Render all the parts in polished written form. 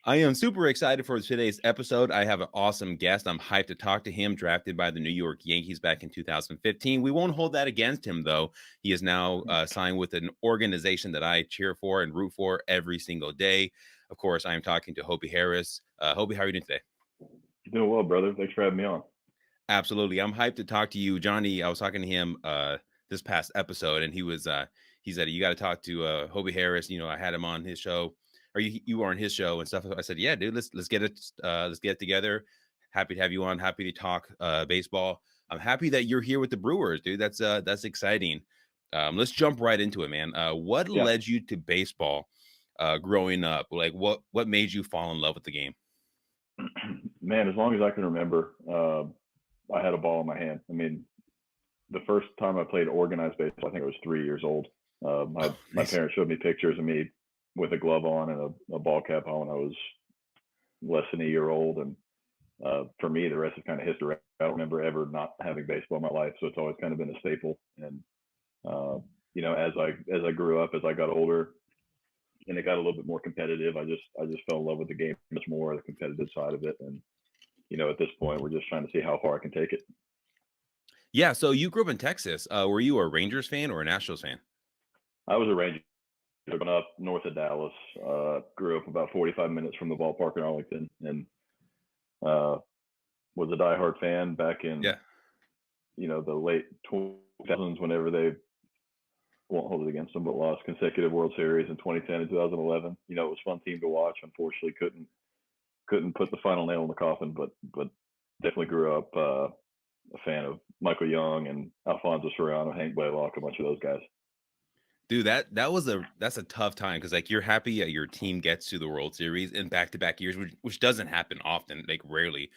I am super excited for today's episode. I have an awesome guest. I'm hyped to talk to him, drafted by the New York Yankees back in 2015. We won't hold that against him, though. He is now signed with an organization that I cheer for and root for every single day. Of course, I am talking to Hobie Harris. Hobie, how are you doing today? Doing well, brother. Thanks for having me on. Absolutely. I'm hyped to talk to you. Johnny, I was talking to him this past episode, and he said, you got to talk to Hobie Harris. You know, I had him on his show, or you were on his show and stuff. I said, yeah, dude, let's get it together. Happy to have you on. Happy to talk baseball. I'm happy that you're here with the Brewers, dude. That's exciting. Let's jump right into it, man. What Yeah, led you to baseball growing up? Like what made you fall in love with the game? man. As long as I can remember, I had a ball in my hand. I mean, the first time I played organized baseball, I think I was 3 years old. Oh, My nice. parents showed me pictures of me with a glove on and a ball cap on when I was less than a year old, and for me, the rest is kind of history. I don't remember ever not having baseball in my life, so it's always kind of been a staple. And uh, as I grew up, as I got older, and it got a little bit more competitive, I just fell in love with the game much more, the competitive side of it. And at this point, we're just trying to see how far I can take it. Yeah, so you grew up in Texas. Were you a Rangers fan or a Nationals fan? I was a Ranger growing up north of Dallas. Grew up about 45 minutes from the ballpark in Arlington, and uh, was a diehard fan back in Yeah. the late 2000s whenever they won't hold it against them, but lost consecutive World Series in 2010 and 2011. It was a fun team to watch. Unfortunately, couldn't put the final nail in the coffin, but definitely grew up a fan of Michael Young and Alfonso Serrano, Hank Blaylock, a bunch of those guys. Dude, that's a tough time because like you're happy that your team gets to the World Series in back-to-back years, which doesn't happen often, like rarely.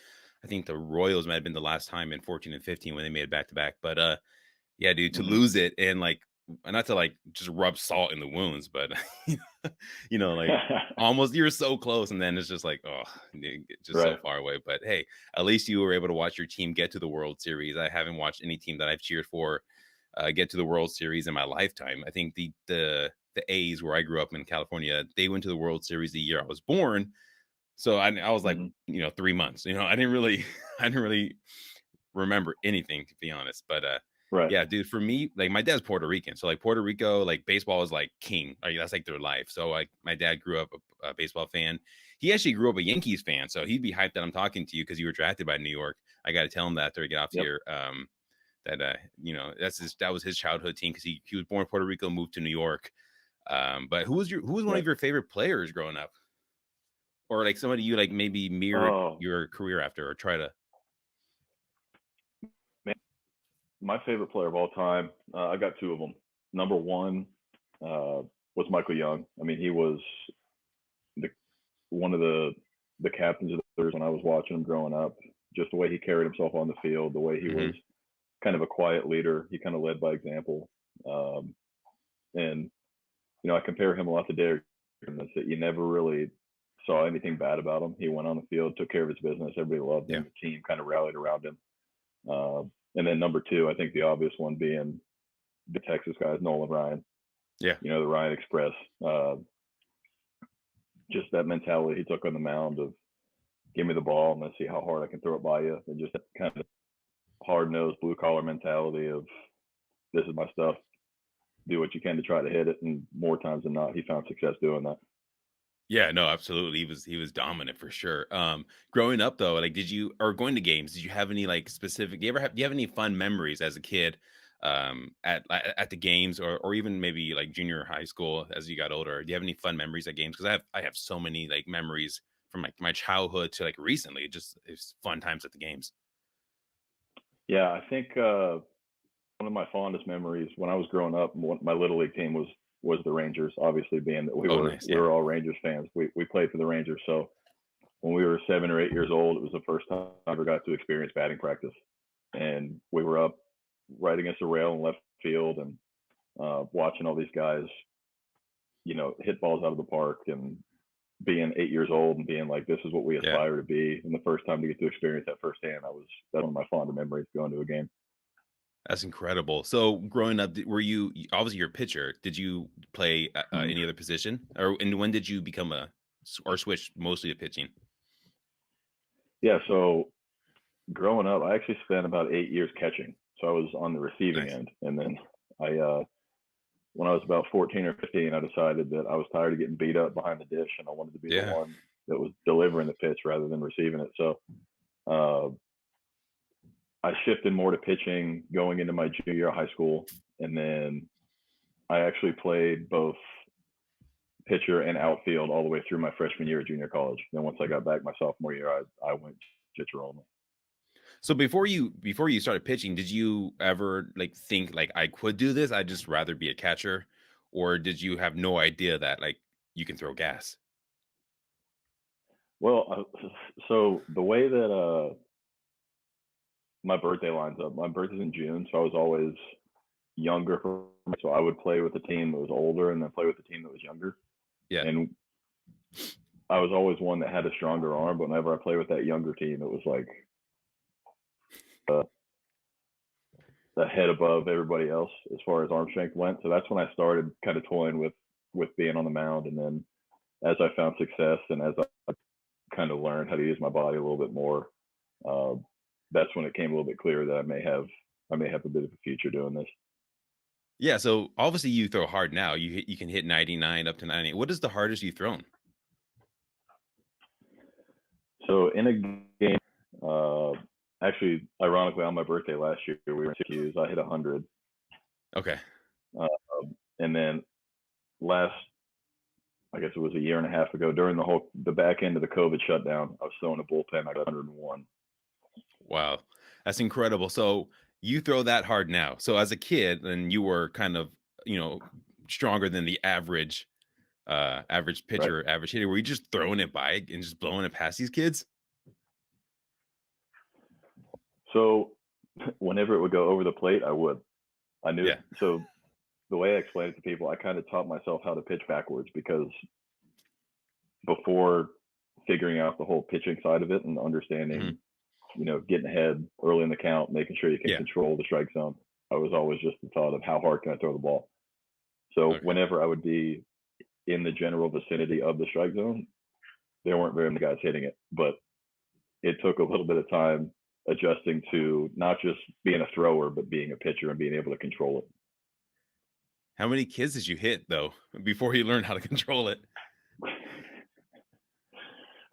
I think the Royals might have been the last time in 14 and 15 when they made it back-to-back. But yeah, dude, to Mm-hmm. lose it and like not to like just rub salt in the wounds, but like almost you're so close, and then it's just like, oh, it's just so Right. far away. But hey, at least you were able to watch your team get to the World Series. I haven't watched any team that I've cheered for get to the World Series in my lifetime. I think the A's, where I grew up in California, they went to the World Series the year I was born. So I was like, Mm-hmm. 3 months. I didn't really I didn't really remember anything, to be honest. But Right. yeah, dude, for me, like my dad's Puerto Rican, so like Puerto Rico, like baseball is like king. Like that's like their life. So like my dad grew up a baseball fan. He actually grew up a Yankees fan, so he'd be hyped that I'm talking to you because you were drafted by New York. I got to tell him that after I get off Yep. here. That that was his childhood team because he was born in Puerto Rico, moved to New York. But who was one of Right. your favorite players growing up, or like somebody you like maybe mirrored Oh your career after, or try to? man, my favorite player of all time. I got two of them. Number one was Michael Young. I mean, he was the one of the captains of the Brewers when I was watching him growing up. Just the way he carried himself on the field, the way he was Hmm. kind of a quiet leader. He kind of led by example. Um, and I compare him a lot to Derek. That you never really saw anything bad about him. He went on the field, took care of his business. Everybody loved Yeah, him. The team kind of rallied around him. Uh, and then number two, I think the obvious one being the Texas guys, Nolan Ryan. yeah. The Ryan Express. Just that mentality he took on the mound of give me the ball and let's see how hard I can throw it by you, and just that kind of hard nosed blue collar mentality of this is my stuff. Do what you can to try to hit it, and more times than not, he found success doing that. Yeah, no, absolutely. He was dominant for sure. Growing up though, like did you or going to games, did you have any like specific do you have any fun memories as a kid at the games or even maybe like junior high school as you got older? Do you have any fun memories at games? Because I have so many like memories from like my childhood to like recently. Just it's fun times at the games. Yeah, I think one of my fondest memories when I was growing up, my little league team was the Rangers. Obviously, being that we Oh, were nice. we Yeah. were all Rangers fans, we played for the Rangers. So when we were 7 or 8 years old, it was the first time I ever got to experience batting practice, and we were up right against the rail in left field, and watching all these guys, hit balls out of the park, and being 8 years old and being like, this is what we Yeah. aspire to be. And the first time to get to experience that firsthand, that's one of my fonder memories going to a game. That's incredible. So growing up, were obviously you're a pitcher? Did you play Mhm. any other position, or and when did you become a or switched mostly to pitching? Yeah. So growing up, I actually spent about 8 years catching. So I was on the receiving Nice. end, and then when I was about 14 or 15, I decided that I was tired of getting beat up behind the dish, and I wanted to be the Yeah. one that was delivering the pitch rather than receiving it. So uh, I shifted more to pitching going into my junior year of high school, and then I actually played both pitcher and outfield all the way through my freshman year of junior college. Then once I got back my sophomore year, I went pitcher only. So before you started pitching, did you ever like think like I could do this? I'd just rather be a catcher, or did you have no idea that like you can throw gas? Well, so the way that my birthday lines up, my birthday's in June, so I was always younger. So I would play with a team that was older and then play with a team that was younger. Yeah. And I was always one that had a stronger arm, but whenever I played with that younger team, it was like uh, a head above everybody else as far as arm strength went. So that's when I started kind of toying with being on the mound. And then as I found success and as I kind of learned how to use my body a little bit more, uh, that's when it came a little bit clearer that I may have a bit of a future doing this. Yeah. So obviously you throw hard now. You can hit 99 up to 90. What is the hardest you've thrown? So in a game, uh, actually, ironically, on my birthday last year, we were in Syracuse. I hit 100, Okay. uh, and then last, I guess it was a year and a half ago, during the back end of the COVID shutdown, I was throwing a bullpen. I got 101. Wow. That's incredible. So you throw that hard now. So as a kid, and you were kind of, you know, stronger than the average Right. pitcher, average hitter. Were you just throwing it by and just blowing it past these kids? So whenever it would go over the plate, I would. I knew. Yeah. So the way I explain it to people, I kind of taught myself how to pitch backwards because before figuring out the whole pitching side of it and Mhm. understanding, getting ahead early in the count, making sure you can Yeah. control the strike zone, I was always just the thought of how hard can I throw the ball. So Okay. whenever I would be in the general vicinity of the strike zone, there weren't very many guys hitting it, but it took a little bit of time adjusting to not just being a thrower, but being a pitcher and being able to control it. How many kids did you hit though before you learned how to control it?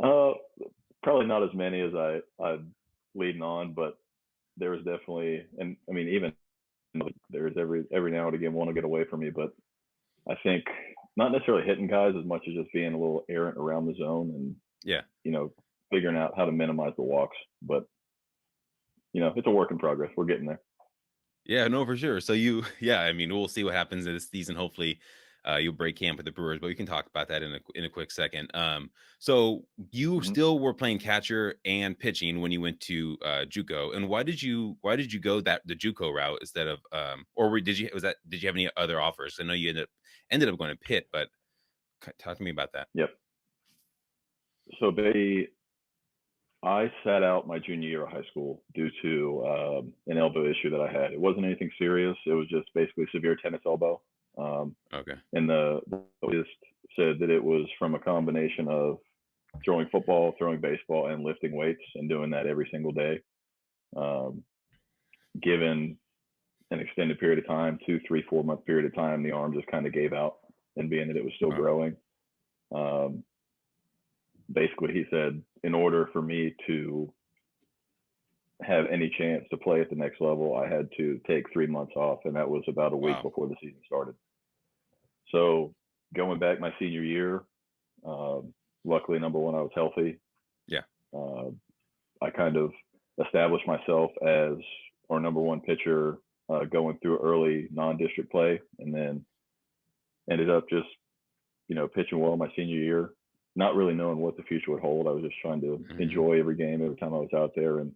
Uh, Probably not as many as I leading on, but there was definitely, and I mean, even there's every now and again one will get away from me, but I think not necessarily hitting guys as much as just being a little errant around the zone and Yeah. figuring out how to minimize the walks. But it's a work in progress. We're getting there. Yeah, no, for sure. So yeah, I mean, we'll see what happens in this season. Hopefully, you'll break camp with the Brewers, but we can talk about that in a quick second. So you Mm-hmm. still were playing catcher and pitching when you went to JUCO, and why did you go the JUCO route instead of did you have any other offers? I know you ended up going to Pitt, but talk to me about that. Yep. So I sat out my junior year of high school due to an elbow issue that I had. It wasn't anything serious. It was just basically severe tennis elbow. Um, Okay. and the just said that it was from a combination of throwing football, throwing baseball, and lifting weights, and doing that every single day. Um, Given an extended period of time, 2, 3, 4 month period of time, the arm just kind of gave out. And being that it was still Wow. growing, um, basically he said, in order for me to have any chance to play at the next level, I had to take 3 months off, and that was about a week Wow. before the season started. So going back my senior year, luckily, number one, I was healthy. Yeah. Uh, I kind of established myself as our number one pitcher going through early non-district play, and then ended up just pitching well my senior year, not really knowing what the future would hold. I was just trying to Mhm. enjoy every game every time I was out there, and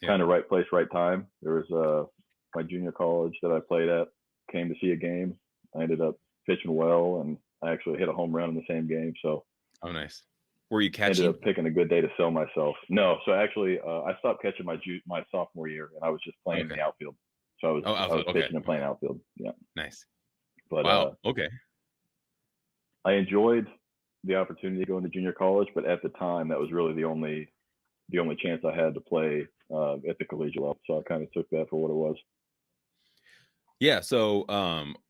Yeah. kind of right place, right time. There was my junior college that I played at came to see a game. I ended up pitching well, and I actually hit a home run in the same game. So Oh, nice. Were you ended catching? up picking a good day to sell myself. No, so actually, I stopped catching my sophomore year, and I was just playing in Okay. the outfield. So I was Oh, I was outfield. Okay. pitching and playing Okay. outfield. Yeah, Nice. but Wow. Okay. I enjoyed. the opportunity to go into junior college, but at the time that was really the only chance I had to play at the collegiate level. So I kind of took that for what it was. Yeah, so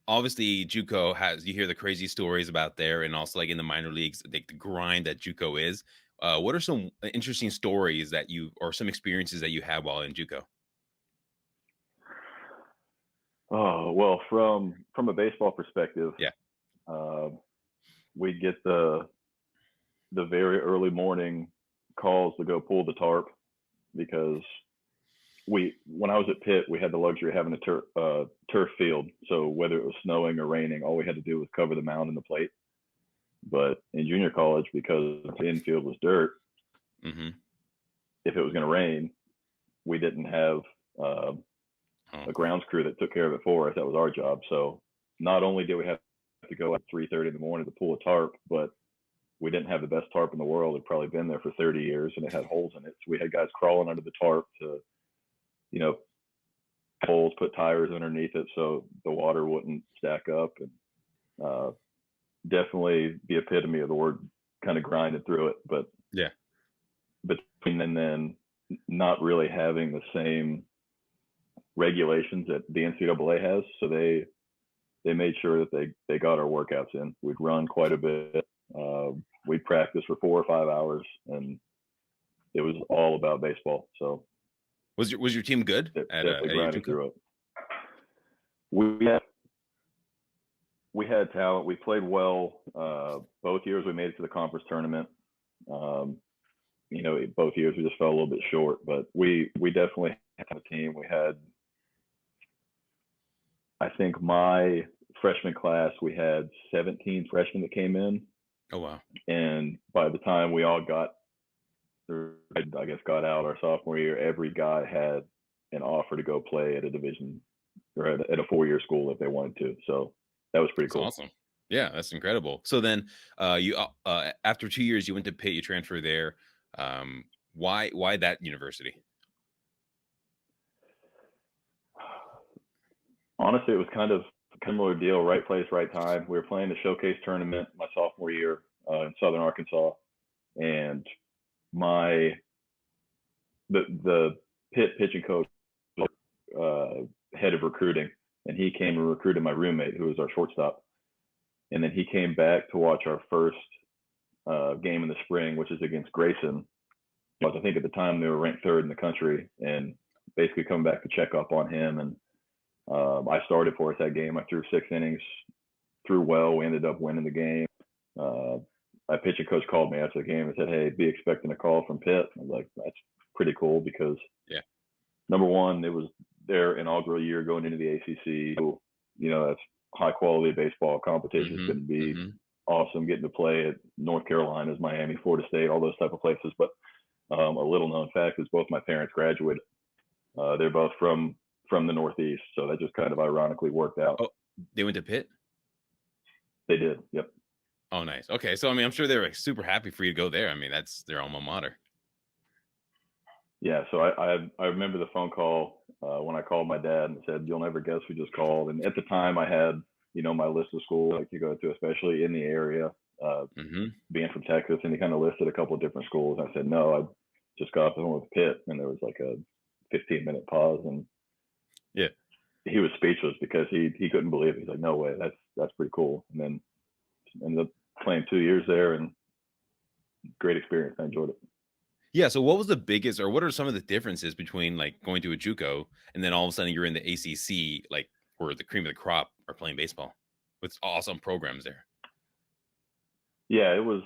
obviously JUCO has, you hear the crazy stories about there, and also like in the minor leagues, the grind that JUCO is. What are some interesting stories that you, or some experiences that you had while in JUCO? Oh well, from a baseball perspective, Yeah. uh, we get the very early morning calls to go pull the tarp because when I was at Pitt, we had the luxury of having a turf field. So whether it was snowing or raining, all we had to do was cover the mound and the plate. But in junior college, because the infield was dirt, Mm-hmm. if it was going to rain, we didn't have uh, Oh, a grounds crew that took care of it for us. That was our job. So not only did we have to go at 3:30 in the morning to pull a tarp, but we didn't have the best tarp in the world. It'd probably been there for 30 years, and it had holes in it. So we had guys crawling under the tarp to, you know, holes, put tires underneath it so the water wouldn't stack up, and uh, definitely the epitome of the word kind of grinded through it. But yeah. between then not really having the same regulations that the NCAA has, so they made sure that they got our workouts in. We'd run quite a bit. We'd practice for 4 or 5 hours, and it was all about baseball. So Was your team good definitely at your grinding JUCO? through it. We had talent. We played well. Both years we made it to the conference tournament. Um, both years we just fell a little bit short, but we definitely had a team. We had, I think, my freshman class, we had 17 freshmen that came in, Oh wow. and by the time we all got, I guess, got out our sophomore year, every guy had an offer to go play at a division or at a 4-year school if they wanted to. So that was pretty That's cool. awesome. Yeah, that's incredible. So then, you after 2 years, you went to Pitt. You transferred there. Why that university? Honestly, it was kind of a similar deal, right place, right time. We were playing the showcase tournament my sophomore year in Southern Arkansas, and my the Pitt pitching coach, head of recruiting, and he came and recruited my roommate, who was our shortstop. And then he came back to watch our first game in the spring, which is against Grayson. I think at the time they were ranked third in the country, and basically coming back to check up on him. And I started for us that game. I threw 6 innings, threw well. We ended up winning the game. My pitching coach called me after the game and said, "Hey, be expecting a call from Pitt." I was like, "That's pretty cool," because Yeah. number one, it was their inaugural year going into the ACC. So, that's high quality baseball. Competition is Mm-hmm. going to be Mm-hmm. awesome. Getting to play at North Carolina's, Miami, Florida State, all those type of places. But a little known fact is both my parents graduated. They're both from the Northeast, so that just kind of ironically worked out. Oh, they went to Pitt. They did. Yep. Oh, nice. Okay, so I mean, I'm sure they were like, super happy for you to go there. I mean, that's their alma mater. Yeah. So I remember the phone call when I called my dad and said, "You'll never guess who just called." And at the time, I had my list of schools I could go to, especially in the area. Uh, Mm-hmm. Being from Texas, and he kind of listed a couple of different schools. I said, "No, I just got off the phone with Pitt," and there was like a 15-minute pause, and Yeah. he was speechless because he couldn't believe it. He's like, "No way, that's pretty cool." And then ended up playing 2 years there, and great experience. I enjoyed it. Yeah. So what was the biggest, or what are some of the differences between like going to a JUCO and then all of a sudden you're in the ACC, like where the cream of the crop are playing baseball with awesome programs there? Yeah, it was.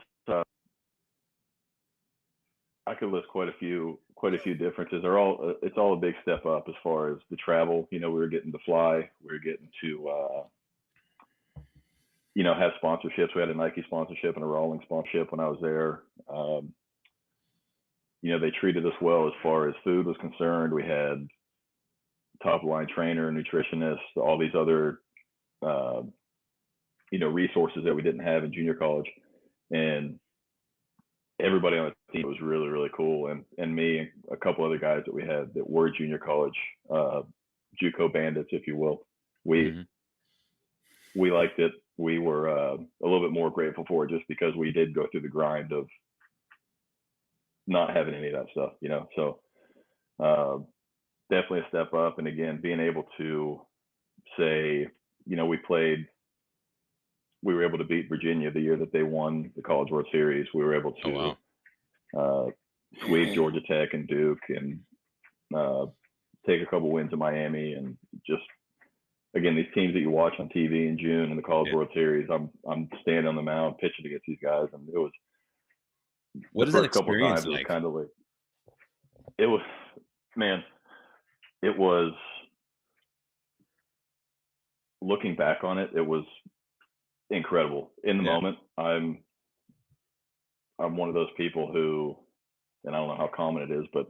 I could list quite a few differences. It's all a big step up as far as the travel. We were getting to fly. We were getting to have sponsorships. We had a Nike sponsorship and a Rawlings sponsorship when I was there. They treated us well as far as food was concerned. We had top line trainer, nutritionist, all these other uh, resources that we didn't have in junior college, and everybody on the team was really, really cool. And me and a couple other guys that we had that were junior college, JUCO bandits, if you will. We Mm-hmm. we liked it. we were a little bit more grateful for it just because we did go through the grind of not having any of that stuff, you know. So definitely a step up. And again, being able to say, you know, we were able to beat Virginia the year that they won the College World Series. We were able Oh to wow. sweep Georgia Tech and Duke, and take a couple wins in Miami, and just again these teams that you watch on TV in June in the College Yeah. World Series. I'm standing on the mound pitching against these guys, and it was the What is that first couple of experience times it was like? kind of like it was, man, it was, looking back on it, it was incredible. In the Yeah. moment, I'm one of those people who, and I don't know how common it is, but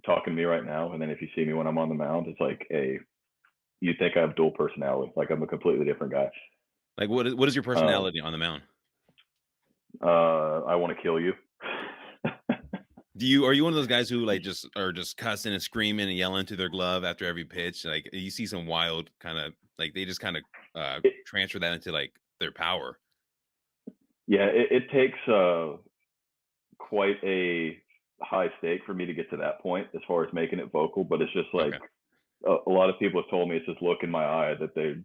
talking to me right now, and then if you see me when I'm on the mound, it's like, hey, you think I have dual personality? Like I'm a completely different guy. Like what is your Um, personality on the mound? I want to kill you. Are you one of those guys who like just are just cussing and screaming and yelling to their glove after every pitch? Like you see some wild kind of like they just kind of It, transfer that into like their power. yeah, it takes quite a high stake for me to get to that point as far as making it vocal. But it's just like Okay. a lot of people have told me it's this look in my eye that they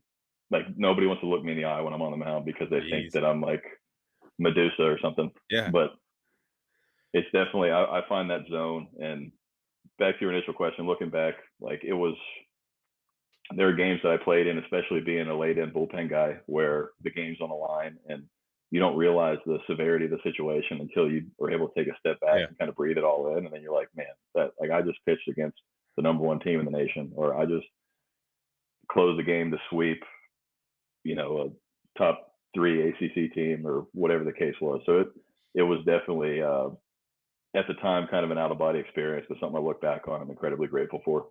like. Nobody wants to look me in the eye when I'm on the mound because they think Jeez. that I'm like Medusa or something. Yeah. But it's definitely I find that zone. And back to your initial question, looking back, like it was, there are games that I played in, especially being a late in bullpen guy, where the game's on the line and you don't realize the severity of the situation until you are able to take a step back Yeah. and kind of breathe it all in, and then you're like, man, that like I just pitched against the number one team in the nation, or I just closed the game to sweep, you know, a top three ACC team or whatever the case was. So it was definitely at the time kind of an out of body experience, but something I look back on I'm incredibly grateful for.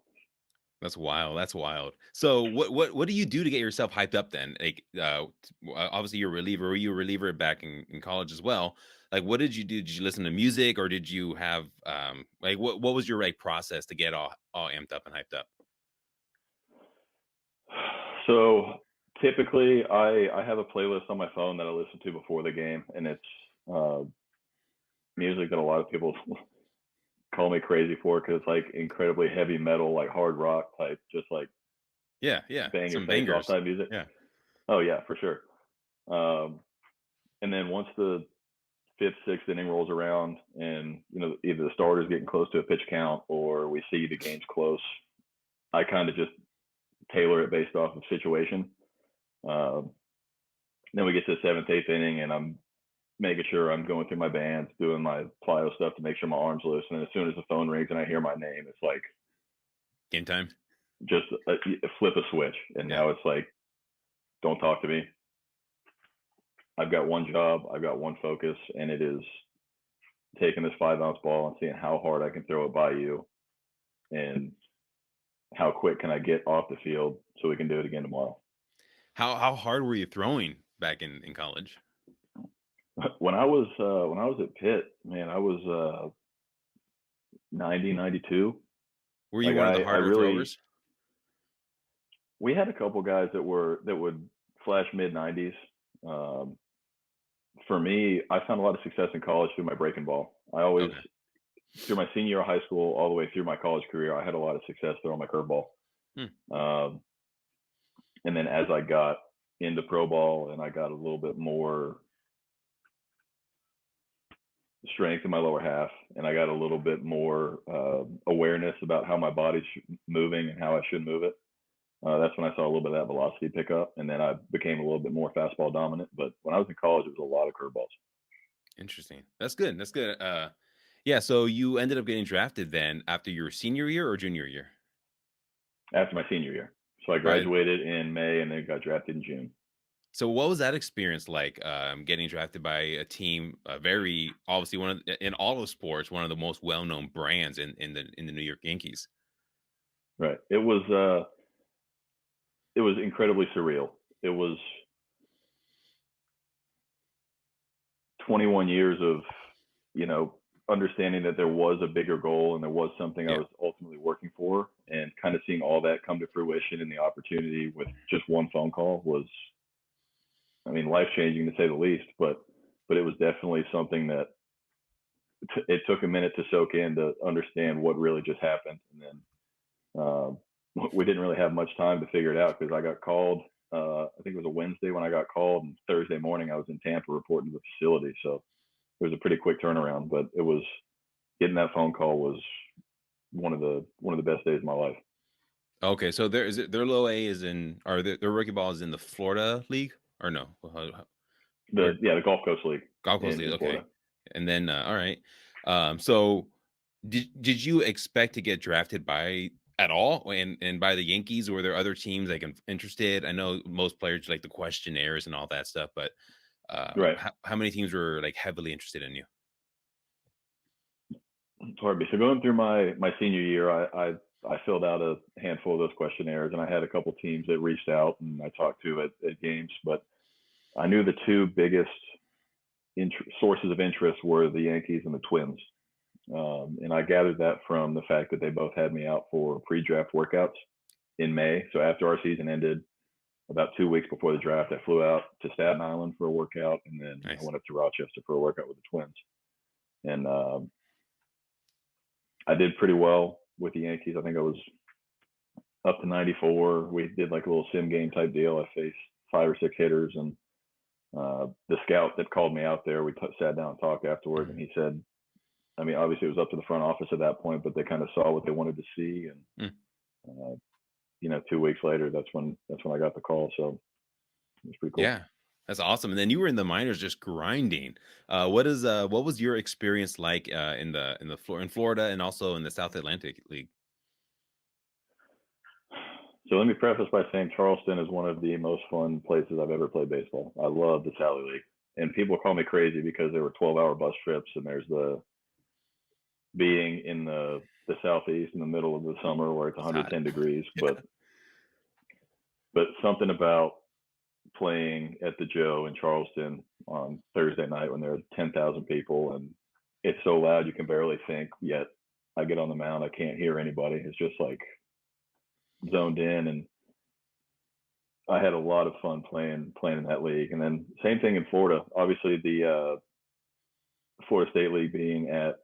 That's wild. That's wild. So what do you do to get yourself hyped up then? Like obviously you're a reliever. Were you a reliever back in college as well? Like what did you do? Did you listen to music or did you have like what was your like process to get all amped up and hyped up? So typically I have a playlist on my phone that I listen to before the game, and it's uh, music that a lot of people call me crazy for because it's like incredibly heavy metal, like hard rock type, just like Yeah, yeah. bang your Some face off bangers. type music. Yeah. Oh yeah, for sure. Um, and then once the fifth, sixth inning rolls around, and you know either the starter's getting close to a pitch count or we see the game's close, I kind of just tailor it based off of situation. Um, then we get to the seventh, eighth inning, and I'm making sure I'm going through my bands, doing my plyo stuff to make sure my arm's loose. And then as soon as the phone rings and I hear my name, it's like Game time. just flip a switch. And Yeah. now it's like, don't talk to me. I've got one job, I've got one focus, and it is taking this 5 ounce ball and seeing how hard I can throw it by you, and how quick can I get off the field so we can do it again tomorrow. How hard were you throwing back in college? When I was at Pitt, man, I was 90, 92. Were you Like one of the I harder really, throwers? we had a couple guys that would flash mid 90s. Um, for me, I found a lot of success in college through my breaking ball. I always, Okay. through my senior year of high school all the way through my college career, I had a lot of success throwing my curveball. Hmm. Um, and then as I got into pro ball and I got a little bit more strength in my lower half, and I got a little bit more awareness about how my body's moving and how I should move it. That's when I saw a little bit of that velocity pick up, and then I became a little bit more fastball dominant. But when I was in college, it was a lot of curveballs. Interesting. That's good. That's good. Yeah, so you ended up getting drafted then after your senior year or junior year? After my senior year, so I Right. graduated in May and then got drafted in June. So what was that experience like getting drafted by a team very obviously in all of sports one of the most well-known brands in the New York Yankees? Right. It was incredibly surreal. It was 21 years of, you know, understanding that there was a bigger goal and there was something I Yeah. was ultimately working for, and kind of seeing all that come to fruition, and the opportunity with just one phone call was I mean, life changing to say the least. But it was definitely something that it took a minute to soak in to understand what really just happened, and then we didn't really have much time to figure it out because I got called. I think it was a Wednesday when I got called, and Thursday morning I was in Tampa reporting to the facility. So it was a pretty quick turnaround, but it was getting that phone call was one of the best days of my life. Okay, so their low A is in, or their rookie ball is in the Florida league, or no? Where The Gulf Coast League Golf Course league? in Okay, Florida. and then all right. So did you expect to get drafted by at all, and by the Yankees? Or were there other teams like interested? I know most players like the questionnaires and all that stuff, but Right. how many teams were like heavily interested in you? It's hard. So going through my senior year, I filled out a handful of those questionnaires, and I had a couple teams that reached out and I talked to at games. But I knew the two biggest sources of interest were the Yankees and the Twins. And I gathered that from the fact that they both had me out for pre-draft workouts in May. So after our season ended, about 2 weeks before the draft, I flew out to Staten Island for a workout, and then I Nice. went up to Rochester for a workout with the Twins. And I did pretty well with the Yankees. I think I was up to 94. We did like a little sim game type deal. I faced 5 or 6 hitters, and the scout that called me out there, we sat down and talked afterwards, and he said, I mean, obviously it was up to the front office at that point, but they kind of saw what they wanted to see, and Mm. 2 weeks later, that's when I got the call. So it was pretty cool. Yeah, that's awesome. And then you were in the minors just grinding. What was your experience like in Florida and also in the South Atlantic League? So let me preface by saying Charleston is one of the most fun places I've ever played baseball. I love the Sally League, and people call me crazy because there were 12-hour bus trips, and there's the being in the southeast in the middle of the summer where it's It's hot. 110 degrees, Yeah. but something about playing at the Joe in Charleston on Thursday night when there are 10,000 people and it's so loud you can barely think. Yet I get on the mound, I can't hear anybody. It's just like zoned in, and I had a lot of fun playing in that league. And then same thing in Florida. Obviously, the Florida State League being at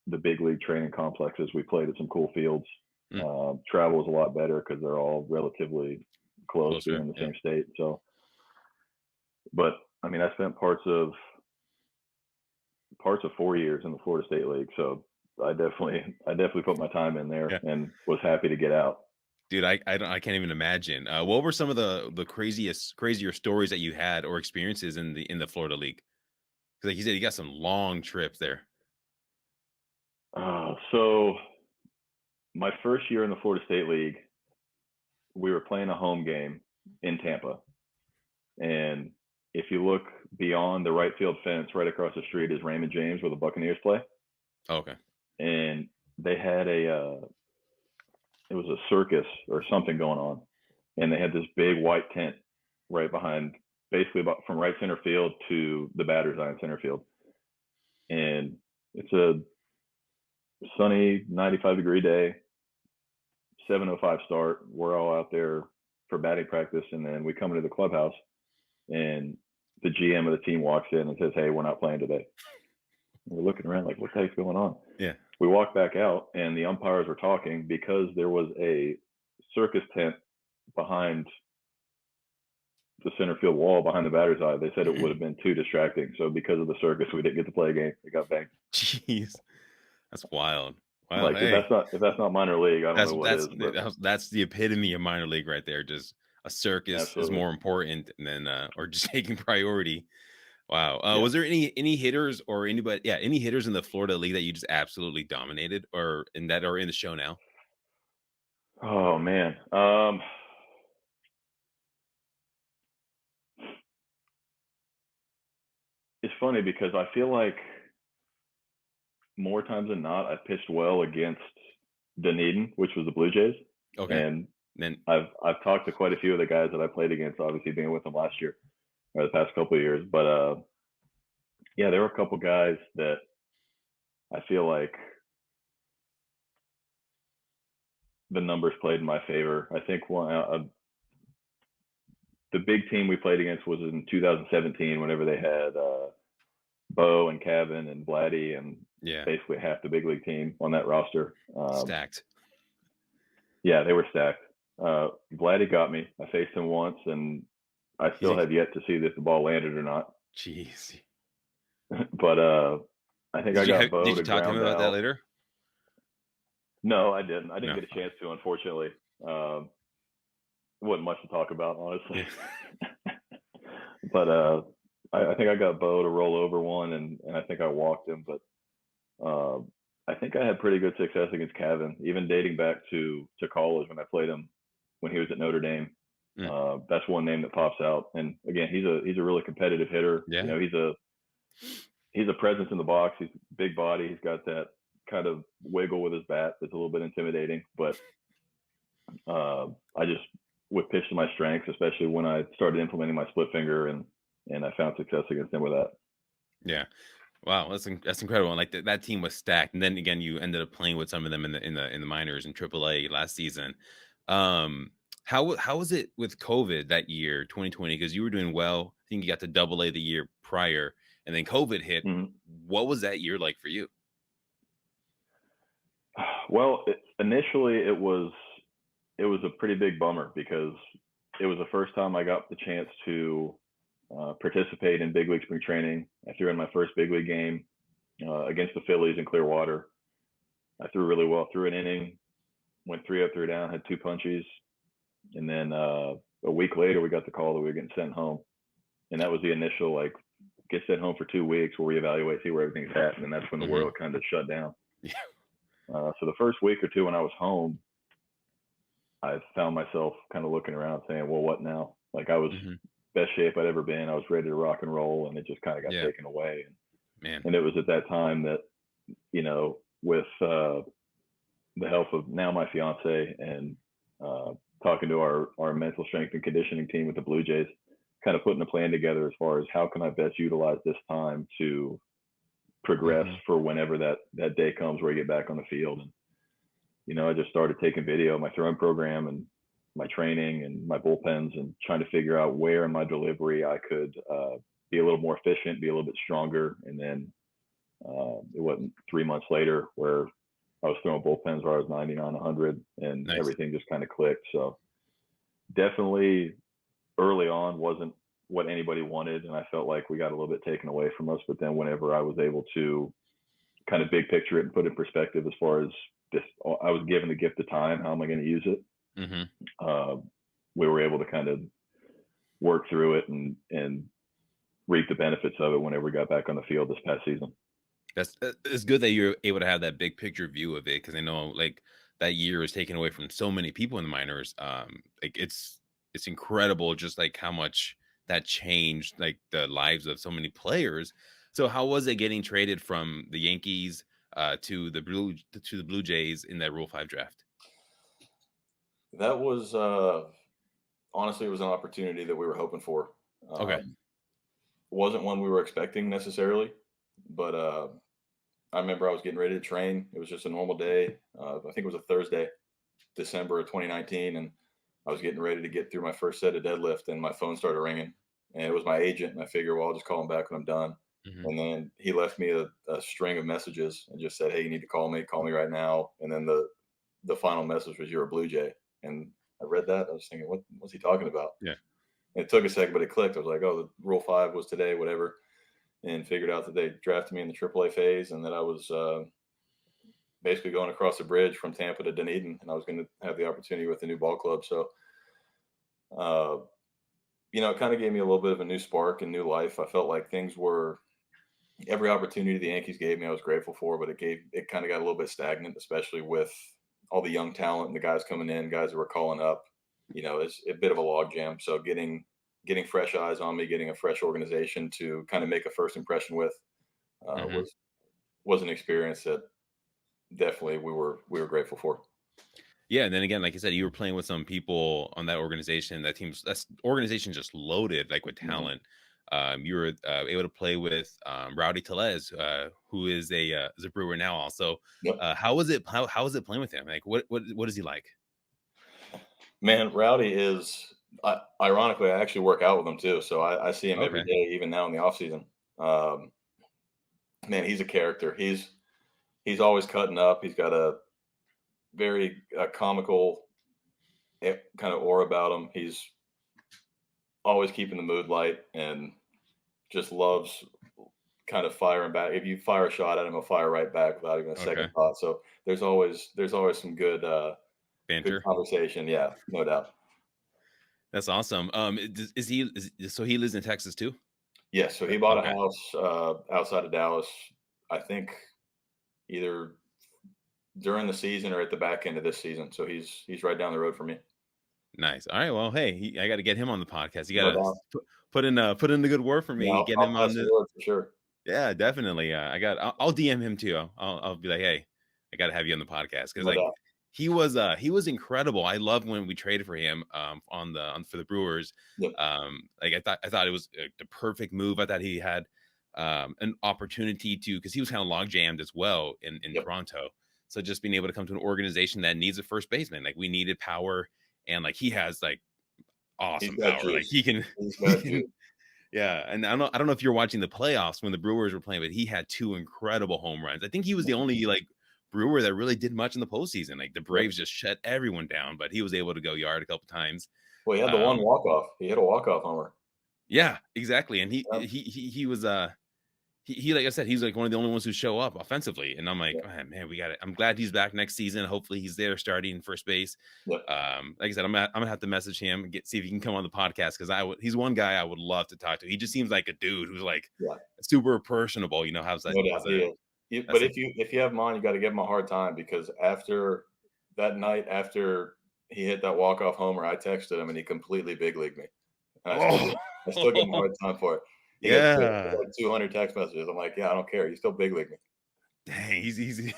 the big league training complexes, we played at some cool fields. Mm. Travel was a lot better because they're all relatively close, being Closer. in the Yeah. same state. So, but I mean, I spent parts of 4 years in the Florida State League, so I definitely put my time in there Yeah. and was happy to get out. Dude, I can't even imagine. What were some of the crazier stories that you had or experiences in the Florida League? Because like you said, you got some long trips there. So my first year in the Florida State League, we were playing a home game in Tampa, and if you look beyond the right field fence, right across the street is Raymond James, where the Buccaneers play. Oh, okay. And they had it was a circus or something going on, and they had this big white tent right behind, basically about from right center field to the batter's eye in center field. And it's a sunny 95-degree day, 7:05 start. We're all out there for batting practice, and then we come into the clubhouse, and the GM of the team walks in and says, "Hey, we're not playing today." And we're looking around like, "What the heck's going on?" Yeah. We walked back out, and the umpires were talking because there was a circus tent behind the center field wall behind the batter's eye. They said it would have been too distracting. So because of the circus, we didn't get to play a game. It got banged. Jeez, that's wild. Well, Like if hey, that's not minor league, I don't that's know what that's is. But that's the epitome of minor league right there. Just a circus is absolutely, more important than or just taking priority. Wow. yeah. Was there any hitters or anybody? Yeah, any hitters in the Florida league that you just absolutely dominated, or in that are in the show now? Oh man. It's funny because I feel like more times than not, I pitched well against Dunedin, which was the Blue Jays, Okay. and Then I've talked to quite a few of the guys that I played against. Obviously, being with them last year or the past couple of years, but yeah, there were a couple guys that I feel like the numbers played in my favor. I think one, the big team we played against was in 2017, whenever they had Bo and Kevin and Vladdy and Yeah. basically half the big league team on that roster. Stacked. Yeah, they were stacked. Vladdy got me. I faced him once, and I still have yet to see if the ball landed or not. Jeez. But I think I got Bo Did to you talk to him ground about that out. later? No, I didn't. I didn't No. get a chance to, unfortunately. Wasn't much to talk about, honestly. Yeah. But I think I got Bo to roll over one, and I think I walked him. But I think I had pretty good success against Kevin, even dating back to college when I played him when he was at Notre Dame. That's one name that pops out. And again, he's a really competitive hitter. Yeah. You know, he's a presence in the box. He's a big body. He's got that kind of wiggle with his bat that's a little bit intimidating. But I just would pitch to my strengths, especially when I started implementing my split finger, and I found success against him with that. Yeah. Wow, that's incredible. And like that team was stacked. And then again, you ended up playing with some of them in the minors in AAA last season. How was it with COVID that year, 2020? Because you were doing well. I think you got to AA the year prior, and then COVID hit. Mm-hmm. What was that year like for you? Well, initially it was a pretty big bummer, because it was the first time I got the chance to participate in big league spring training. I threw in my first big league game against the Phillies in Clearwater. I threw really well, threw an inning, went 3 up, 3 down, had 2 punchies. And then a week later, we got the call that we were getting sent home. And that was the initial, like, get sent home for 2 weeks, we'll reevaluate, see where everything's at. And that's when the world kind of shut down. Yeah. So the first week or two when I was home, I found myself kind of looking around saying, well, what now? Like, I was best shape I'd ever been. I was ready to rock and roll, and it just kind of got taken away. And it was at that time that, you know, with the help of now my fiance and talking to our mental strength and conditioning team with the Blue Jays, kind of putting a plan together as far as how can I best utilize this time to progress for whenever that day comes where I get back on the field. And, you know, I just started taking video of my throwing program and my training and my bullpens, and trying to figure out where in my delivery I could be a little more efficient, be a little bit stronger. And then it wasn't 3 months later where I was throwing bullpens where I was 99, 100, and everything just kind of clicked. So definitely early on wasn't what anybody wanted, and I felt like we got a little bit taken away from us. But then whenever I was able to kind of big picture it and put it in perspective as far as this, I was given the gift of time, how am I going to use it? We were able to kind of work through it and reap the benefits of it whenever we got back on the field this past season. It's good that you're able to have that big picture view of it, because I know like that year was taken away from so many people in the minors. Like it's incredible just like how much that changed like the lives of so many players. So how was it getting traded from the Yankees to the Blue Jays in that Rule 5 draft? That was honestly, it was an opportunity that we were hoping for. Wasn't one we were expecting necessarily, but I remember I was getting ready to train. It was just a normal day. I think it was a Thursday, December of 2019, and I was getting ready to get through my first set of deadlift, and my phone started ringing, and it was my agent. And I figured, well, I'll just call him back when I'm done. And then he left me a string of messages and just said, hey, you need to call me right now. And then the final message was, you're a Blue Jay. And I read that. I was thinking, what's he talking about? Yeah. And it took a second, but it clicked. I was like, oh, the Rule 5 was today, whatever. And figured out that they drafted me in the AAA phase, and that I was basically going across the bridge from Tampa to Dunedin, and I was going to have the opportunity with the new ball club. So, you know, it kind of gave me a little bit of a new spark and new life. I felt like things were, every opportunity the Yankees gave me, I was grateful for, but it kind of got a little bit stagnant, especially with all the young talent and the guys coming in, guys that were calling up. You know, it's a bit of a logjam. So getting fresh eyes on me, getting a fresh organization to kind of make a first impression with was an experience that definitely we were grateful for. Yeah, and then again, like I said, you were playing with some people on that organization. That organization just loaded like with talent. You were able to play with Rowdy Tellez, who is a Brewer now also. How was it playing with him? Like what is he like? Man, Rowdy is Ironically, I actually work out with him too, so I see him every Okay. day, even now in the off season. Um, Man, he's a character. He's always cutting up. He's got a very comical kind of aura about him. He's always keeping the mood light and just loves kind of firing back. If you fire a shot at him, he'll fire right back without even a second Okay. thought. So there's always some good Banter. conversation. Yeah, no doubt. That's awesome. So he lives in Texas too? Yes. So he bought a Okay. house outside of Dallas. I think either during the season or at the back end of this season. So he's right down the road from me. Nice. All right. Well, hey, I got to get him on the podcast. You No got to doubt. put in the good word for Yeah, me. I'll, Get I'll him pass on the the. word for sure. Yeah, definitely. I'll DM him too. I'll be like, hey, I got to have you on the podcast because No like doubt. he was incredible. I love when we traded for him for the Brewers. Yep. Like I thought it was the perfect move. I thought he had an opportunity to because he was kind of log jammed as well in Yep. Toronto. So just being able to come to an organization that needs a first baseman, like we needed power, and like he has like He's awesome got power. Like juice. He's he got can juice. yeah, and I don't know if you're watching the playoffs when the Brewers were playing, but he had two incredible home runs. I think he was the only like Brewer that really did much in the postseason. Like the Yep. Braves just shut everyone down, but he was able to go yard a couple times. Well, he had the one Um, walk off. He hit a walk off homer. yeah, exactly. And Yep. he was he like I said, he's like one of the only ones who show up offensively. And I'm like, Yep. oh, man, we got it. I'm glad he's back next season. Hopefully he's there starting first base. Yep. Like I said, I'm gonna have to message him and see if he can come on the podcast because he's one guy I would love to talk to. He just seems like a dude who's like Yeah. super personable, No doubt. has a He is. that's But like if you have him on, you got to give him a hard time because after that night, after he hit that walk off homer, I texted him and he completely big leagued me. And oh I still give him a hard time for it. He gets yeah. like 200 text messages. I'm like, yeah, I don't care. You still big league me. Dang, he's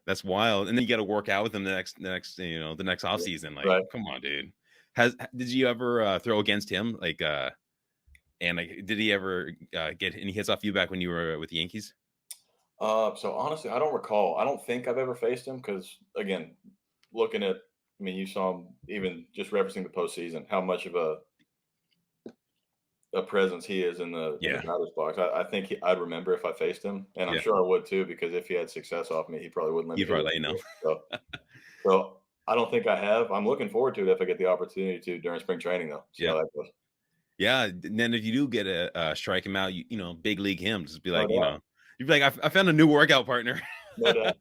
that's wild. And then you got to work out with him the next off season. Like, Right. come on, dude. Did you ever throw against him? Like and like did he ever get any hits off you back when you were with the Yankees? So honestly, I don't recall. I don't think I've ever faced him because again, looking at, I mean, you saw him even just referencing the postseason, how much of a presence he is in the Yeah. batter's box. I think I'd remember if I faced him, and I'm Yeah. sure I would too because if he had success off me, he probably wouldn't let me You'd hit probably it. let you know. So I don't think I have. I'm looking forward to it if I get the opportunity to during spring training though. See Yeah. how that goes. Yeah. And then if you do get a strike him out, big league him, just be No like, doubt. you'd be like, I found a new workout partner. No doubt.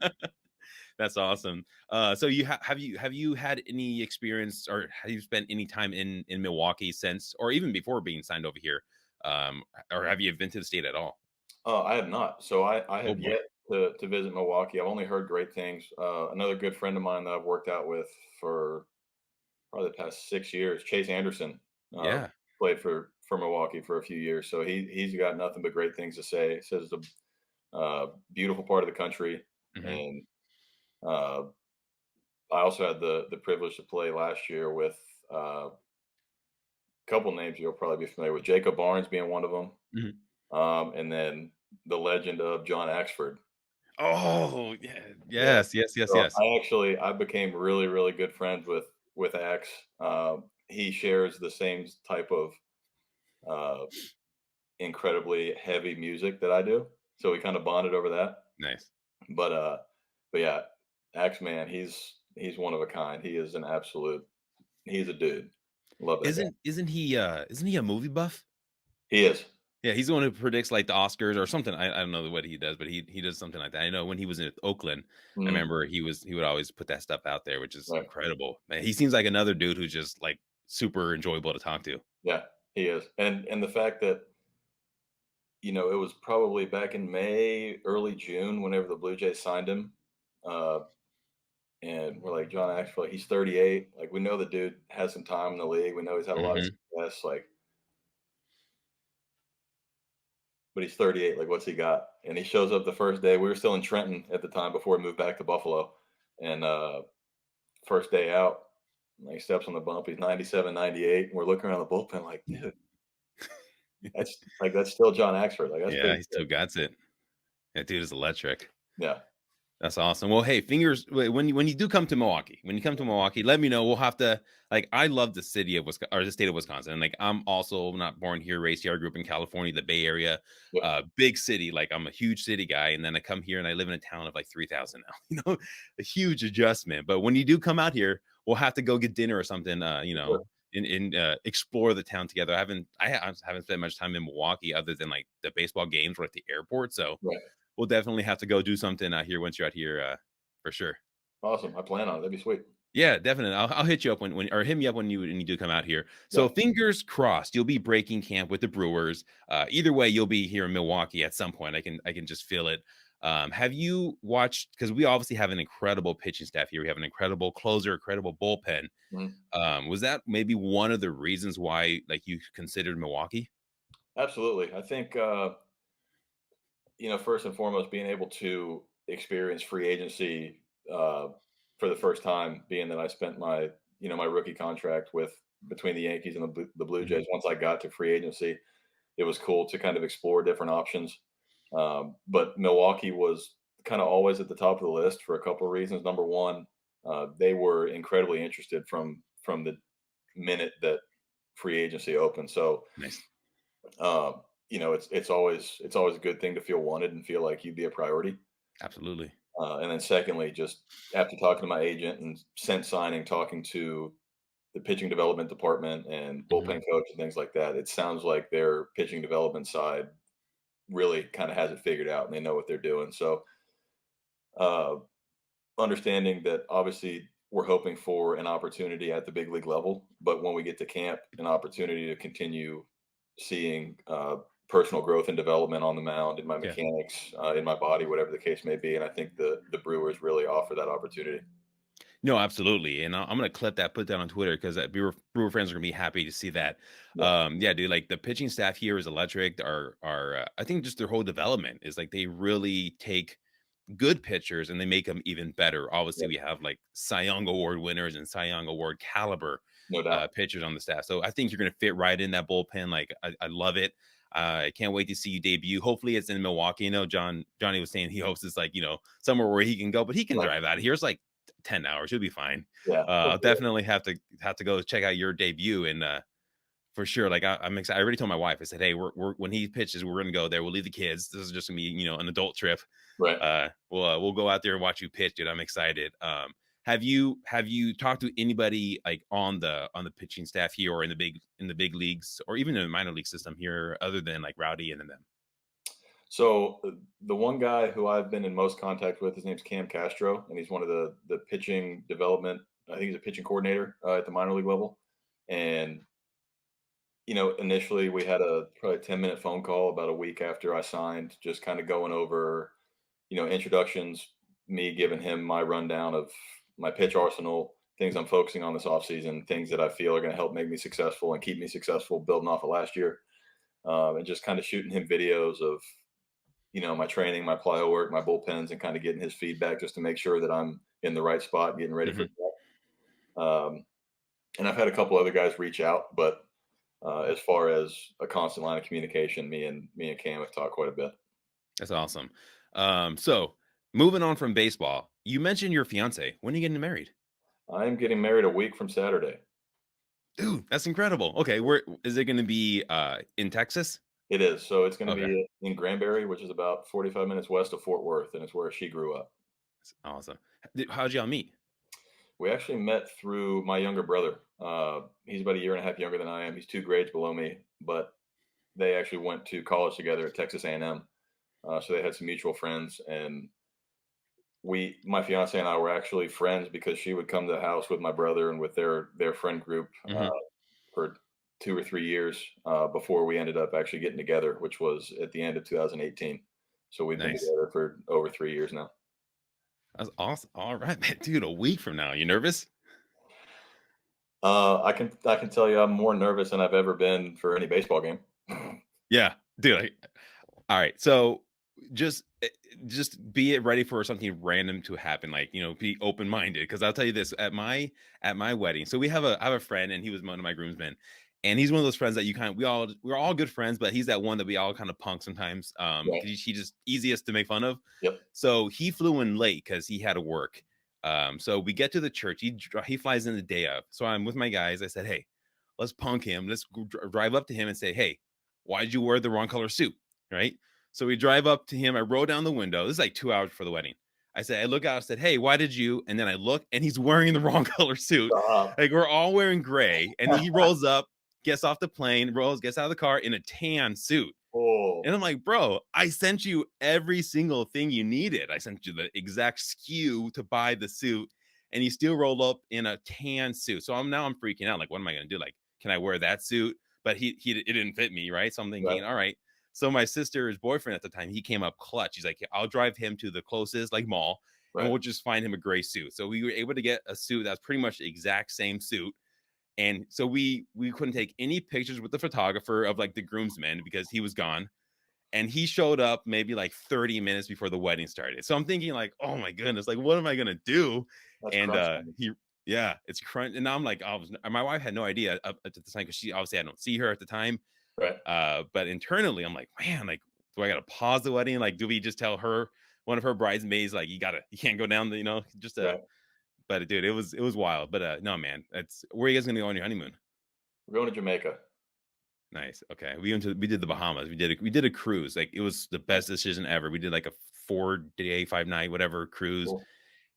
That's awesome. So have you had any experience or have you spent any time in Milwaukee since, or even before being signed over here? Or have you been to the state at all? I have not. So I Oh have boy. yet to visit Milwaukee. I've only heard great things. Another good friend of mine that I've worked out with for probably the past 6 years, Chase Anderson, uh, Yeah. played for Milwaukee for a few years. So he's got nothing but great things to say. He says it's a beautiful part of the country, Hmm. and uh, I also had the privilege to play last year with a couple names you'll probably be familiar with. Jacob Barnes being one of them, Hmm. and then the legend of John Axford. Oh yeah. Yeah. Yes. Yes. Yes. So Yes. I became really, really good friends with Axe. He shares the same type of uh, incredibly heavy music that I do, so we kind of bonded over that. Nice. But yeah, Axe man, he's one of a kind. He is an absolute. He's a dude. Love that guy. Isn't he a movie buff? He is. Yeah, he's the one who predicts like the Oscars or something. I don't know what he does, but he does something like that. I know when he was in Oakland, I Mhm. remember he would always put that stuff out there, which is Right. incredible. Man, he seems like another dude who's just like super enjoyable to talk to. Yeah, he is. And the fact that it was probably back in May, early June, whenever the Blue Jays signed him. Uh, And we're like, John Axford, he's 38. Like, we know the dude has some time in the league. We know he's had a lot of Hmm. success. Like, but he's 38. Like, what's he got? And he shows up the first day. We were still in Trenton at the time before we moved back to Buffalo. And first day out, he steps on the bump. He's 97, 98. And we're looking around the bullpen like, dude, that's still John Axford. Like, that's Yeah, pretty he good. still got it. That dude is electric. Yeah. That's awesome. Well, hey, fingers when you do come to Milwaukee, let me know. We'll have to like I love the city of Wisconsin or the state of Wisconsin. Like I'm also not born here, raised here. I grew up in California, the Bay Area, Yep. big city. Like I'm a huge city guy, and then I come here and I live in a town of like 3,000 now. A huge adjustment. But when you do come out here, we'll have to go get dinner or something. Sure. In explore the town together. I haven't spent much time in Milwaukee other than like the baseball games or at the airport. So Right. we'll definitely have to go do something out here once you're out here, for sure. Awesome. I plan on it. That'd be sweet. Yeah, definitely. I'll hit you up when or hit me up when you do come out here. Yeah. So fingers crossed, you'll be breaking camp with the Brewers. Either way, you'll be here in Milwaukee at some point. I can just feel it. Have you watched? Because we obviously have an incredible pitching staff here. We have an incredible closer, incredible bullpen. Mhm. Was that maybe one of the reasons why like you considered Milwaukee? Absolutely. I think first and foremost, being able to experience free agency for the first time, being that I spent my rookie contract with between the Yankees and the Blue Mhm. Jays. Once I got to free agency, it was cool to kind of explore different options. But Milwaukee was kind of always at the top of the list for a couple of reasons. Number one, they were incredibly interested from the minute that free agency opened. So Nice. it's always a good thing to feel wanted and feel like you'd be a priority. Absolutely. And then secondly, just after talking to my agent and since signing, talking to the pitching development department and Mhm. bullpen coach and things like that, it sounds like their pitching development side really kind of has it figured out and they know what they're doing. So uh, understanding that obviously we're hoping for an opportunity at the big league level, but when we get to camp, an opportunity to continue seeing personal growth and development on the mound in my Yeah. mechanics, in my body, whatever the case may be. And I think the Brewers really offer that opportunity. No, absolutely, and I'm gonna clip that, put that on Twitter because Brewer fans are gonna be happy to see that. Yeah, Yeah, dude, like the pitching staff here is electric. I think just their whole development is like they really take good pitchers and they make them even better. Obviously, yeah, we have like Cy Young Award winners and Cy Young Award caliber no doubt. pitchers on the staff. So I think you're gonna fit right in that bullpen. Like I love it. I can't wait to see you debut. Hopefully, it's in Milwaukee. Johnny was saying he hopes it's like somewhere where he can go, but he can Right. drive out of here. It's like 10 hours. You'll be fine. Yeah, I'll definitely have to go check out your debut and for sure. Like I'm excited. I already told my wife. I said, "Hey, we're when he pitches, we're gonna go there. We'll leave the kids. This is just gonna be an adult trip. right. We'll go out there and watch you pitch, dude. I'm excited. Have you talked to anybody like on the pitching staff here or in the big leagues or even in the minor league system here other than like Rowdy and them? So the one guy who I've been in most contact with, his name's Cam Castro, and he's one of the pitching development. I think he's a pitching coordinator at the minor league level. And initially we had a probably 10-minute phone call about a week after I signed, just kind of going over, introductions, me giving him my rundown of my pitch arsenal, things I'm focusing on this offseason, things that I feel are going to help make me successful and keep me successful building off of last year. And just kind of shooting him videos of, my training, my plyo work, my bullpens, and kind of getting his feedback just to make sure that I'm in the right spot, getting ready for Mhm. that. And I've had a couple other guys reach out, but as far as a constant line of communication, me and Cam have talked quite a bit. That's awesome. So moving on from baseball, you mentioned your fiance. When are you getting married? I am getting married a week from Saturday. Dude, that's incredible. Okay, where is it going to be? In Texas? It is. So it's going to Okay, be in Granbury, which is about 45 minutes west of Fort Worth, and it's where she grew up. that's awesome. How'd y'all meet? We actually met through my younger brother. He's about a year and a half younger than I am. He's 2 grades below me, but they actually went to college together at Texas A&M. So they had some mutual friends, and my fiance and I were actually friends because she would come to the house with my brother and with their friend group Hmm. for 2 or 3 years before we ended up actually getting together, which was at the end of 2018. So we've been Nice. together for over 3 years now. That's awesome. All right, man, dude. A week from now, you nervous? I can tell you I'm more nervous than I've ever been for any baseball game. Yeah, dude. All right, so just just be it ready for something random to happen. Like be open minded. Because I'll tell you this at my wedding. So I have a friend, and he was one of my groomsmen, And he's one of those friends that we're all good friends, but he's that one that we all kind of punk sometimes. Right. He just easiest to make fun of. Yep. So he flew in late because he had to work. So we get to the church. He flies in the day of. So I'm with my guys. I said, hey, let's punk him. Let's drive up to him and say, hey, why did you wear the wrong color suit? Right. So we drive up to him. I roll down the window. This is like 2 hours before the wedding. I look out, I said, hey, why did you? And then I look and he's wearing the wrong color suit. Like we're all wearing gray. And he rolls up, gets off the plane, gets out of the car in a tan suit. Oh. And I'm like, bro, I sent you every single thing you needed. I sent you the exact SKU to buy the suit, and you still roll up in a tan suit. So I'm freaking out. Like, what am I gonna do? Like, can I wear that suit? But it didn't fit me, right? So I'm thinking, all right. So my sister's boyfriend at the time, he came up clutch. He's like, I'll drive him to the closest like mall, and we'll just find him a gray suit. So we were able to get a suit that's pretty much the exact same suit. And so we couldn't take any pictures with the photographer of like the groomsmen because he was gone. And he showed up maybe like 30 minutes before the wedding started. So I'm thinking like, oh my goodness, like what am I gonna do? That's And it's crunch. And now I'm like, my wife had no idea at the time because she obviously I don't see her at the time. Right. But internally, I'm like, man, like, do I gotta pause the wedding? Like, do we just tell her, one of her bridesmaids, like, you can't go down the, just But dude, it was wild. But no, man, where are you guys gonna go on your honeymoon? We're going to Jamaica. Nice. Okay. We did the Bahamas. We did a cruise. Like it was the best decision ever. We did like a 4-day, 5-night, whatever cruise. Cool.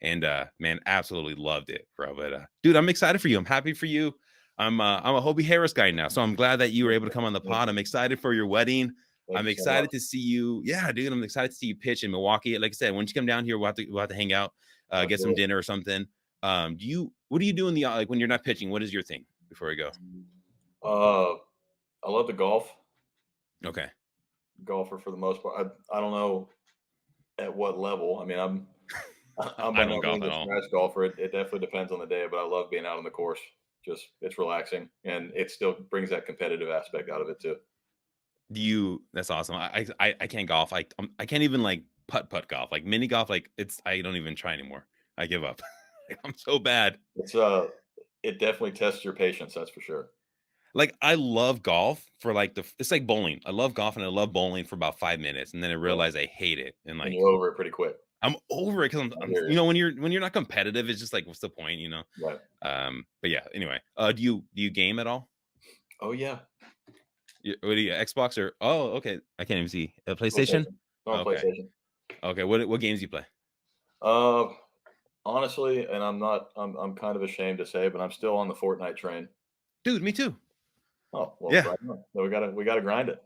And man, absolutely loved it, bro. But dude, I'm excited for you. I'm happy for you. I'm a Hobie Harris guy now. So I'm glad that you were able to come on the pod. I'm excited for your wedding. I'm excited to see you. Yeah, dude. I'm excited to see you pitch in Milwaukee. Like I said, once you come down here, we'll have to hang out, get some dinner or something. What do you do in the like when you're not pitching? What is your thing before we go? I love to golf. Okay. Golfer for the most part. I don't know at what level. I mean, I'm I don't golf at all. Smash golfer. It definitely depends on the day, but I love being out on the course. Just it's relaxing, and it still brings that competitive aspect out of it too. That's awesome. I can't golf. I can't even like putt golf, like mini golf. Like I don't even try anymore. I give up. I'm so bad. It definitely tests your patience. That's for sure. Like I love golf for like it's like bowling. I love golf and I love bowling for about 5 minutes, and then I realize I hate it. And like you're over it pretty quick. I'm over it because I'm when you're not competitive, it's just like what's the point, Right. But yeah. Anyway, do you game at all? Oh yeah. What do you Xbox or okay? I can't even see PlayStation. Okay. PlayStation. Okay. What games do you play? Honestly, and I'm kind of ashamed to say, but I'm still on the Fortnite train. Dude, me too. Oh well, yeah. We gotta grind it.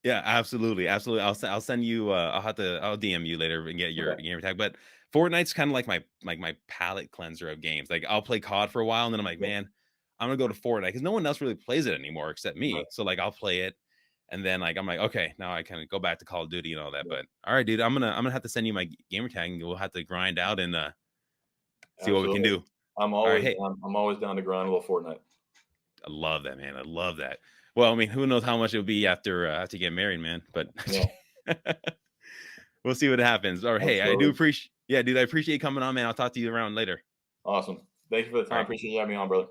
Yeah, absolutely. I'll send you. I'll DM you later and get your gamer tag. But Fortnite's kind of like my palate cleanser of games. Like I'll play COD for a while, and then I'm like, man, I'm gonna go to Fortnite because no one else really plays it anymore except me. Right. So like I'll play it, and then like I'm like, okay, now I kind of go back to Call of Duty and all that. But all right, dude, I'm gonna have to send you my gamer tag, and we'll have to grind out and see what we can do. I'm always down to grind a little Fortnite. I love that, man. I love that. Well, I mean, who knows how much it'll be after you get married, man. But we'll see what happens. Or hey, I do appreciate. Yeah, dude, I appreciate you coming on, man. I'll talk to you around later. Awesome. Thank you for the time. Appreciate you having me on, brother.